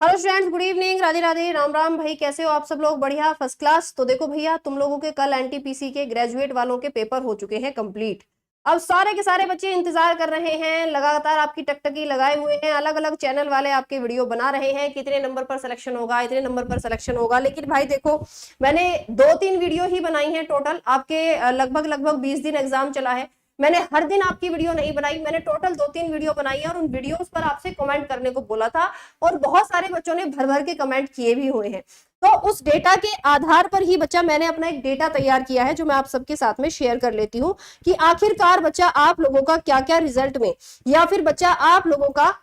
Hello students, good evening, Radhe Radhe, Ram Ram. भाई कैसे हो आप सब लोग? बढ़िया, फर्स्ट क्लास। तो देखो भैया, तुम लोगों के कल एनटीपीसी के ग्रेजुएट वालों के पेपर हो चुके हैं कंप्लीट। अब सारे के सारे बच्चे इंतजार कर रहे हैं, लगातार आपकी टकटकी लगाए हुए हैं। अलग अलग चैनल वाले आपके वीडियो बना रहे हैं, कितने नंबर पर सिलेक्शन होगा, इतने नंबर पर सिलेक्शन होगा। लेकिन भाई देखो, मैंने 2-3 वीडियो ही बनाई है टोटल आपके। लगभग लगभग 20 दिन एग्जाम चला है। मैंने हर दिन आपकी वीडियो नहीं बनाई, मैंने टोटल 2-3 वीडियो बनाई है और उन वीडियोस पर आपसे कमेंट करने को बोला था। और बहुत सारे बच्चों ने भर भर के कमेंट किए भी हुए हैं। तो उस डेटा के आधार पर ही बच्चा मैंने अपना एक डेटा तैयार किया है, जो मैं आप सबके साथ में शेयर कर लेती हूँ कि आखिरकार बच्चा आप लोगों का क्या क्या रिजल्ट में, या फिर बच्चा आप लोगों का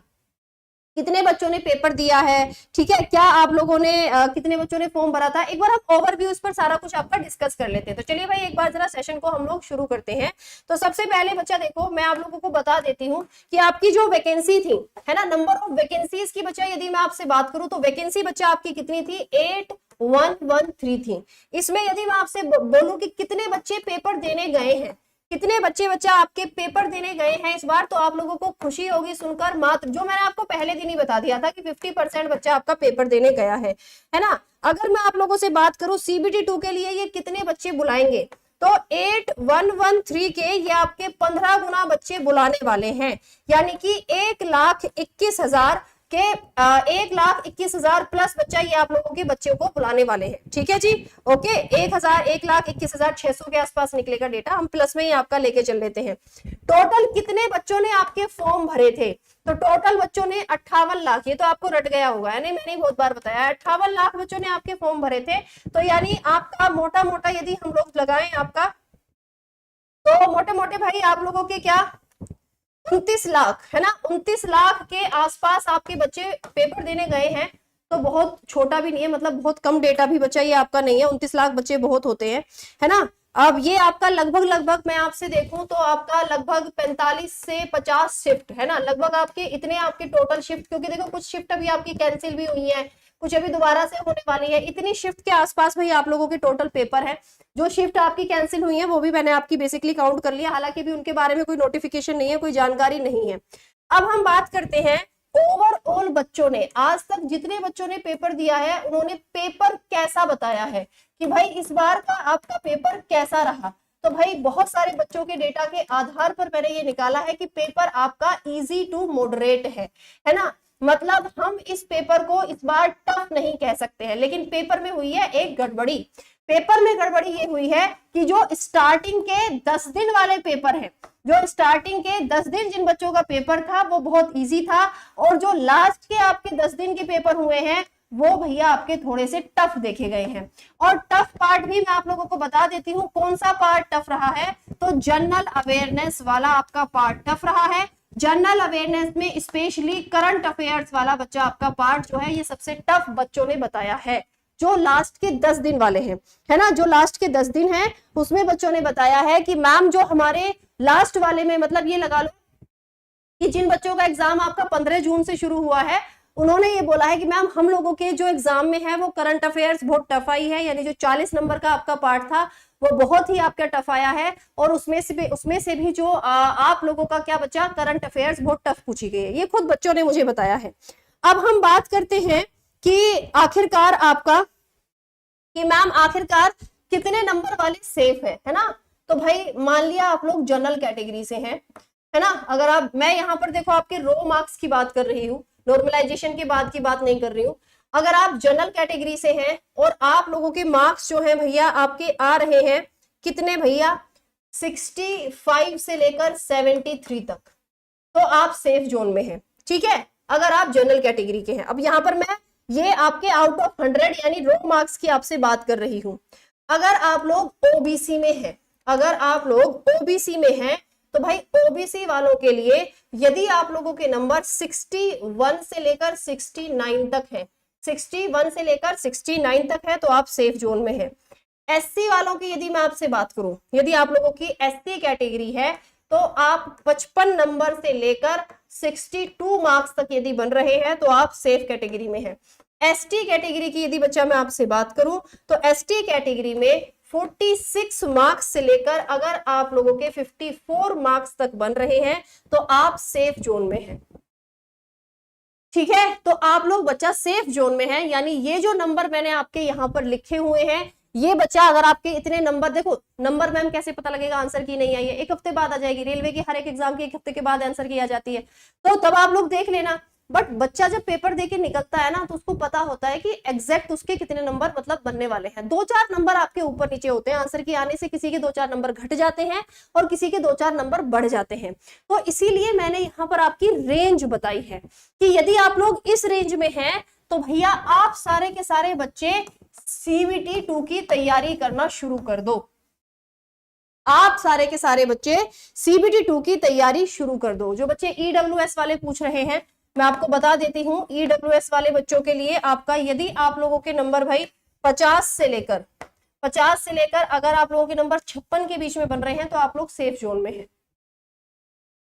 कितने बच्चों ने पेपर दिया है, ठीक है, क्या आप लोगों ने कितने बच्चों ने फॉर्म भरा था। एक बार हम ओवरव्यू इस पर सारा कुछ आपका डिस्कस कर लेते हैं। तो चलिए भाई, एक बार जरा सेशन को हम लोग शुरू करते हैं। तो सबसे पहले बच्चा देखो, मैं आप लोगों को बता देती हूँ कि आपकी जो वैकेंसी थी, है ना, नंबर ऑफ वैकेंसीज की बच्चा यदि मैं आपसे बात करूं तो वैकेंसी बच्चा आपकी कितनी थी? 8113 थी। इसमें यदि मैं आपसे बोलूं कि कितने बच्चे पेपर देने गए हैं, कितने बच्चा आपके पेपर देने गए हैं इस बार, तो आप लोगों को खुशी होगी सुनकर। मात्र, जो मैंने आपको पहले दिन ही बता दिया था कि 50% बच्चा आपका पेपर देने गया है ना। अगर मैं आप लोगों से बात करूं सीबीटी 2 के लिए ये कितने बच्चे बुलाएंगे, तो 8113 के ये आपके 15 गुना बच्चे बुलाने वाले हैं। यानी कि 1,21,000 के 1,21,000 प्लस बच्चा ये आप लोगों के बच्चों को बुलाने वाले हैं। ठीक है जी, ओके। 1,21,600 के आसपास निकलेगा डेटा, हम प्लस में ही आपका लेके चल लेते हैं। टोटल कितने बच्चों ने आपके फॉर्म भरे थे? तो टोटल बच्चों ने 58 लाख, ये तो आपको रट गया होगा, यानी मैंने बहुत बार बताया, 58 लाख बच्चों ने आपके फॉर्म भरे थे। तो यानी आपका मोटा मोटा यदि हम लोग लगाएं आपका, तो मोटे मोटे भाई आप लोगों के क्या 29 लाख, है ना, 29 लाख के आसपास आपके बच्चे पेपर देने गए हैं। तो बहुत छोटा भी नहीं है, मतलब बहुत कम डेटा भी बच्चा ये आपका नहीं है। 29 लाख बच्चे बहुत होते हैं, है ना। अब ये आपका लगभग लगभग मैं आपसे देखूं तो आपका लगभग 45 से 50 शिफ्ट, है ना, लगभग आपके इतने आपके टोटल शिफ्ट, क्योंकि देखो कुछ शिफ्ट अभी आपकी कैंसिल भी हुई है, कुछ अभी दोबारा से होने वाली है। इतनी शिफ्ट के आसपास भाई आप लोगों के टोटल पेपर है। जो शिफ्ट आपकी कैंसिल हुई है वो भी मैंने आपकी बेसिकली काउंट कर लिया, हालांकि भी उनके बारे में कोई नोटिफिकेशन नहीं है, कोई जानकारी नहीं है। अब हम बात करते हैं ओवरऑल बच्चों ने आज तक जितने बच्चों ने पेपर दिया है, उन्होंने पेपर कैसा बताया है कि भाई इस बार का आपका पेपर कैसा रहा। तो भाई बहुत सारे बच्चों के डेटा के आधार पर मैंने ये निकाला है कि पेपर आपका इजी टू मॉडरेट है ना। मतलब हम इस पेपर को इस बार टफ नहीं कह सकते हैं, लेकिन पेपर में हुई है एक गड़बड़ी। पेपर में गड़बड़ी ये हुई है कि जो स्टार्टिंग के 10 दिन वाले पेपर हैं, जो स्टार्टिंग के 10 दिन जिन बच्चों का पेपर था वो बहुत इजी था, और जो लास्ट के आपके 10 दिन के पेपर हुए हैं वो भैया आपके थोड़े से टफ देखे गए हैं। और टफ पार्ट भी मैं आप लोगों को बता देती हूँ कौन सा पार्ट टफ रहा है। तो जनरल अवेयरनेस वाला आपका पार्ट टफ रहा है। जनरल अवेयरनेस में स्पेशली करंट अफेयर्स वाला बच्चा आपका पार्ट जो है ये सबसे टफ बच्चों ने बताया है, जो लास्ट के 10 दिन वाले हैं, है ना। जो लास्ट के 10 दिन हैं उसमें बच्चों ने बताया है कि मैम जो हमारे लास्ट वाले में, मतलब ये लगा लो कि जिन बच्चों का एग्जाम आपका 15 जून से शुरू हुआ है, उन्होंने ये बोला है कि मैम हम लोगों के जो एग्जाम में है वो करंट अफेयर्स बहुत टफ आई है। यानी जो 40 नंबर का आपका पार्ट था वो बहुत ही आपका टफ आया है, और उसमें से भी जो आप लोगों का क्या बच्चा, करंट अफेयर्स बहुत टफ पूछी गई है। ये खुद बच्चों ने मुझे बताया है। अब हम बात करते हैं कि आखिरकार आपका, कि मैम आखिरकार कितने नंबर वाले सेफ है ना। तो भाई मान लिया आप लोग जनरल कैटेगरी से हैं, है ना। अगर आप, मैं यहाँ पर देखो आपके रो मार्क्स की बात कर रही हूँ, नॉर्मलाइजेशन के बाद की बात नहीं कर रही हूँ। अगर आप जनरल कैटेगरी से हैं और आप लोगों के मार्क्स जो हैं भैया आपके आ रहे हैं कितने भैया, 65 से लेकर 73 तक, तो आप सेफ जोन में हैं। ठीक है, अगर आप जनरल कैटेगरी के हैं। अब यहाँ पर मैं ये आपके आउट ऑफ 100 यानी रो मार्क्स की आपसे बात कर रही हूं। अगर आप लोग ओबीसी में हैं, अगर आप लोग ओबीसी में हैं, तो भाई ओबीसी वालों के लिए यदि आप लोगों के नंबर 61 से लेकर 69 तक है, 61 से लेकर 69 तक है, तो आप सेफ जोन में है। एससी वालों की यदि मैं आपसे बात करूं, यदि आप लोगों की एससी कैटेगरी है, तो आप 55 नंबर से लेकर 62 मार्क्स तक यदि बन रहे हैं तो आप सेफ कैटेगरी में हैं। एसटी कैटेगरी की यदि बच्चा मैं आपसे बात करूं, तो एसटी कैटेगरी में 46 मार्क्स से लेकर अगर आप लोगों के 54 मार्क्स तक बन रहे हैं तो आप सेफ जोन में हैं। ठीक है, तो आप लोग बच्चा सेफ जोन में है, यानी ये जो नंबर मैंने आपके यहाँ पर लिखे हुए हैं, ये बच्चा अगर आपके इतने नंबर, देखो नंबर मैम कैसे पता लगेगा आंसर की नहीं आई है, एक हफ्ते बाद आ जाएगी, रेलवे की हर एक एग्जाम की एक हफ्ते के बाद आंसर की आ जाती है, तो तब आप लोग देख लेना। बट बच्चा जब पेपर देके निकलता है ना, तो उसको पता होता है कि एग्जैक्ट उसके कितने नंबर मतलब बनने वाले हैं। 2-4 नंबर आपके ऊपर नीचे होते हैं आंसर की आने से, किसी के 2-4 नंबर घट जाते हैं और किसी के 2-4 नंबर बढ़ जाते हैं। तो इसीलिए मैंने यहाँ पर आपकी रेंज बताई है कि यदि आप लोग इस रेंज में हैं तो भैया आप सारे के सारे बच्चे CBT 2 की तैयारी करना शुरू कर दो। आप सारे के सारे बच्चे CBT 2 की तैयारी शुरू कर दो। जो बच्चे EWS वाले पूछ रहे हैं, मैं आपको बता देती हूँ, EWS वाले बच्चों के लिए आपका, यदि आप लोगों के नंबर भाई 50 से लेकर अगर आप लोगों के नंबर 56 के बीच में बन रहे हैं तो आप लोग सेफ जोन में हैं।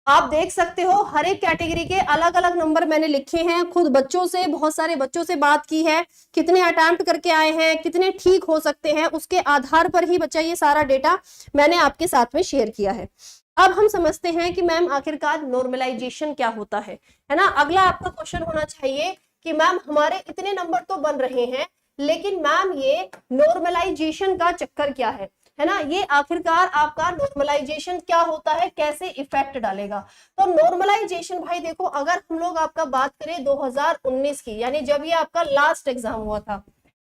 आप देख सकते हो हर एक कैटेगरी के अलग अलग नंबर मैंने लिखे हैं, खुद बच्चों से, बहुत सारे बच्चों से बात की है, कितने अटेम्प्ट करके आए हैं, कितने ठीक हो सकते हैं, उसके आधार पर ही बच्चा ये सारा डेटा मैंने आपके साथ में शेयर किया है। अब हम समझते हैं कि मैम आखिरकार नॉर्मलाइजेशन क्या होता है ना। अगला आपका क्वेश्चन होना चाहिए कि मैम हमारे इतने नंबर तो बन रहे हैं, लेकिन मैम ये नॉर्मलाइजेशन का चक्कर क्या है ना, ये आखिरकार आपका नॉर्मलाइजेशन क्या होता है, कैसे इफेक्ट डालेगा। तो नॉर्मलाइजेशन भाई देखो, अगर हम लोग आपका बात करें 2019 की, यानी जब ये आपका लास्ट एग्जाम हुआ था,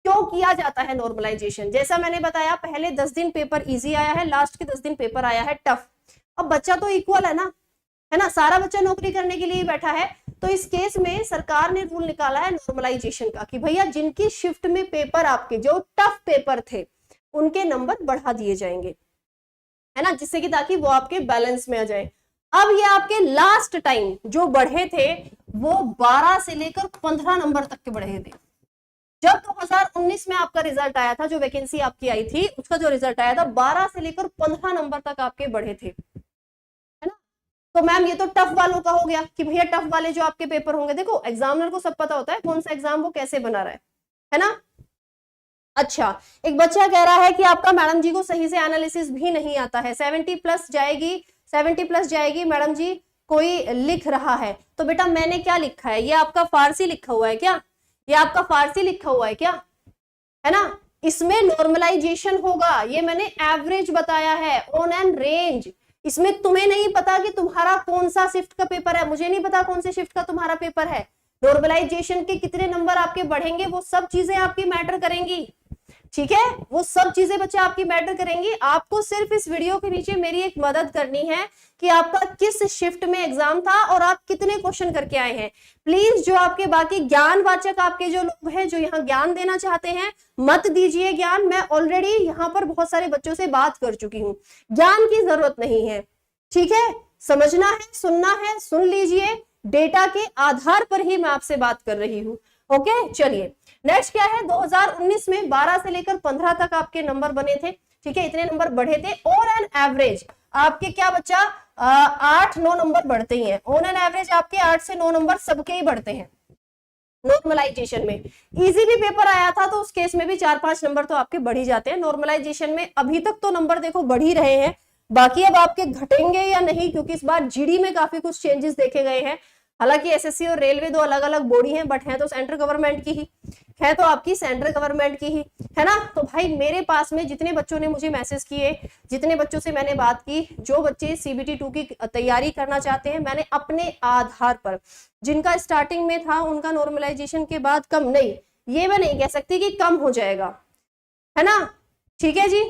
क्यों किया जाता है नॉर्मलाइजेशन। जैसा मैंने बताया, पहले 10 दिन पेपर इजी आया है, लास्ट के 10 दिन पेपर आया है टफ। अब बच्चा तो इक्वल है ना, सारा बच्चा नौकरी करने के लिए बैठा है। तो इस केस में सरकार ने रूल निकाला है नॉर्मलाइजेशन का कि भैया जिनकी शिफ्ट में पेपर आपके जो टफ पेपर थे उनके नंबर बढ़ा दिए जाएंगे, है ना, जिससे कि ताकि वो आपके बैलेंस में आ जाए। अब ये आपके लास्ट टाइम जो बढ़े थे वो 12 से लेकर 15 नंबर तक के बढ़े थे। जब 2019 में आपका रिजल्ट आया था, जो वैकेंसी आपकी आई थी उसका जो रिजल्ट आया था, 12 से लेकर 15 नंबर तक आपके बढ़े थे, है ना। तो मैम ये तो टफ वालों का हो गया कि भैया टफ वाले जो आपके पेपर होंगे, देखो एग्जामिनर को सब पता होता है कौन सा एग्जाम वो कैसे बना रहा है ना। अच्छा, एक बच्चा कह रहा है कि आपका मैडम जी को सही से एनालिसिस भी नहीं आता है, 70 प्लस जाएगी मैडम जी, कोई लिख रहा है। तो बेटा मैंने क्या लिखा है, ये आपका फारसी लिखा हुआ है क्या, ये आपका फारसी लिखा हुआ है क्या, है ना। इसमें नॉर्मलाइजेशन होगा, ये मैंने एवरेज बताया है, ऑन एन रेंज। इसमें तुम्हें नहीं पता कि तुम्हारा कौन सा शिफ्ट का पेपर है, मुझे नहीं पता कौन से शिफ्ट का तुम्हारा पेपर है। नॉर्मलाइजेशन के कितने नंबर आपके बढ़ेंगे वो सब चीजें आपकी मैटर करेंगी, ठीक है, वो सब चीजें बच्चे आपकी मैटर करेंगी। आपको सिर्फ इस वीडियो के नीचे मेरी एक मदद करनी है कि आपका किस शिफ्ट में एग्जाम था और आप कितने क्वेश्चन करके आए हैं। प्लीज जो आपके बाकी ज्ञानवाचक आपके जो लोग हैं जो यहाँ ज्ञान देना चाहते हैं, मत दीजिए ज्ञान। मैं ऑलरेडी यहाँ पर बहुत सारे बच्चों से बात कर चुकी हूँ, ज्ञान की जरूरत नहीं है, ठीक है। समझना है, सुनना है, सुन लीजिए, डेटा के आधार पर ही मैं आपसे बात कर रही हूँ। ओके, चलिए नेक्स्ट क्या है। 2019 में 12 से लेकर 15 तक आपके नंबर बने थे, ठीक है, इतने नंबर बढ़े थे। ऑन एन एवरेज आपके क्या बच्चा 8-9 नंबर बढ़ते ही हैं, ऑन एन एवरेज आपके 8 से 9 नंबर सबके ही बढ़ते हैं नॉर्मलाइजेशन में। इजी भी पेपर आया था तो उस केस में भी 4-5 नंबर तो आपके बढ़ ही जाते हैं। नॉर्मलाइजेशन में अभी तक तो नंबर देखो बढ़ ही रहे हैं, बाकी अब आपके घटेंगे या नहीं, क्योंकि इस बार जीडी में काफी कुछ चेंजेस देखे गए हैं। हालांकि एसएससी और रेलवे दो अलग अलग बॉडी हैं, बट है तो सेंट्रल गवर्नमेंट की ही है, तो आपकी सेंट्रल गवर्नमेंट की ही है ना। तो भाई मेरे पास में जितने बच्चों ने मुझे मैसेज किए, जितने बच्चों से मैंने बात की, जो बच्चे CBT 2 की तैयारी करना चाहते हैं, मैंने अपने आधार पर, जिनका स्टार्टिंग में था उनका नॉर्मलाइजेशन के बाद कम नहीं, ये मैं नहीं कह सकती कि कम हो जाएगा, है ना, ठीक है जी।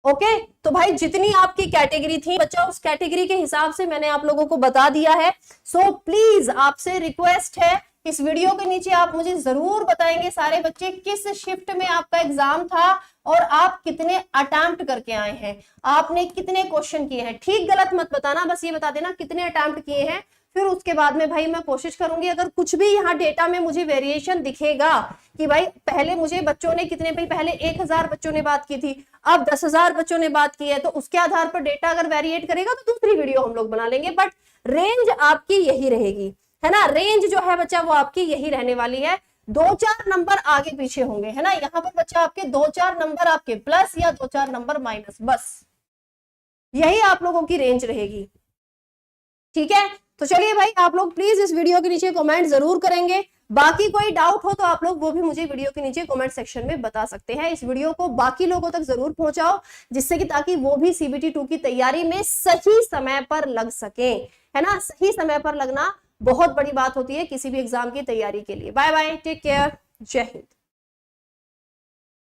ओके, तो भाई जितनी आपकी कैटेगरी थी बच्चा, उस कैटेगरी के हिसाब से मैंने आप लोगों को बता दिया है। सो प्लीज आपसे रिक्वेस्ट है, इस वीडियो के नीचे आप मुझे जरूर बताएंगे सारे बच्चे किस शिफ्ट में आपका एग्जाम था और आप कितने अटेम्प्ट करके आए हैं, आपने कितने क्वेश्चन किए हैं। ठीक गलत मत बताना, बस ये बता देना कितने अटेम्प्ट किए हैं। फिर उसके बाद में भाई मैं कोशिश करूंगी, अगर कुछ भी यहाँ डेटा में मुझे वेरिएशन दिखेगा कि भाई पहले मुझे बच्चों ने कितने, भाई पहले 1000 बच्चों ने बात की थी, अब 10,000 बच्चों ने बात की है, तो उसके आधार पर डेटा अगर वेरिएट करेगा तो दूसरी वीडियो हम लोग बना लेंगे। बट रेंज आपकी यही रहेगी, है ना, रेंज जो है बच्चा वो आपकी यही रहने वाली है। 2-4 नंबर आगे पीछे होंगे, है ना, यहाँ पर बच्चा आपके 2-4 नंबर आपके प्लस या 2-4 नंबर माइनस, बस यही आप लोगों की रेंज रहेगी, ठीक है। तो चलिए भाई, आप लोग प्लीज इस वीडियो के नीचे कमेंट जरूर करेंगे। बाकी कोई डाउट हो तो आप लोग वो भी मुझे वीडियो के नीचे कमेंट सेक्शन में बता सकते हैं। इस वीडियो को बाकी लोगों तक जरूर पहुंचाओ, जिससे कि ताकि वो भी CBT 2 की तैयारी में सही समय पर लग सके, है ना। सही समय पर लगना बहुत बड़ी बात होती है किसी भी एग्जाम की तैयारी के लिए। बाय बाय, टेक केयर, जय हिंद।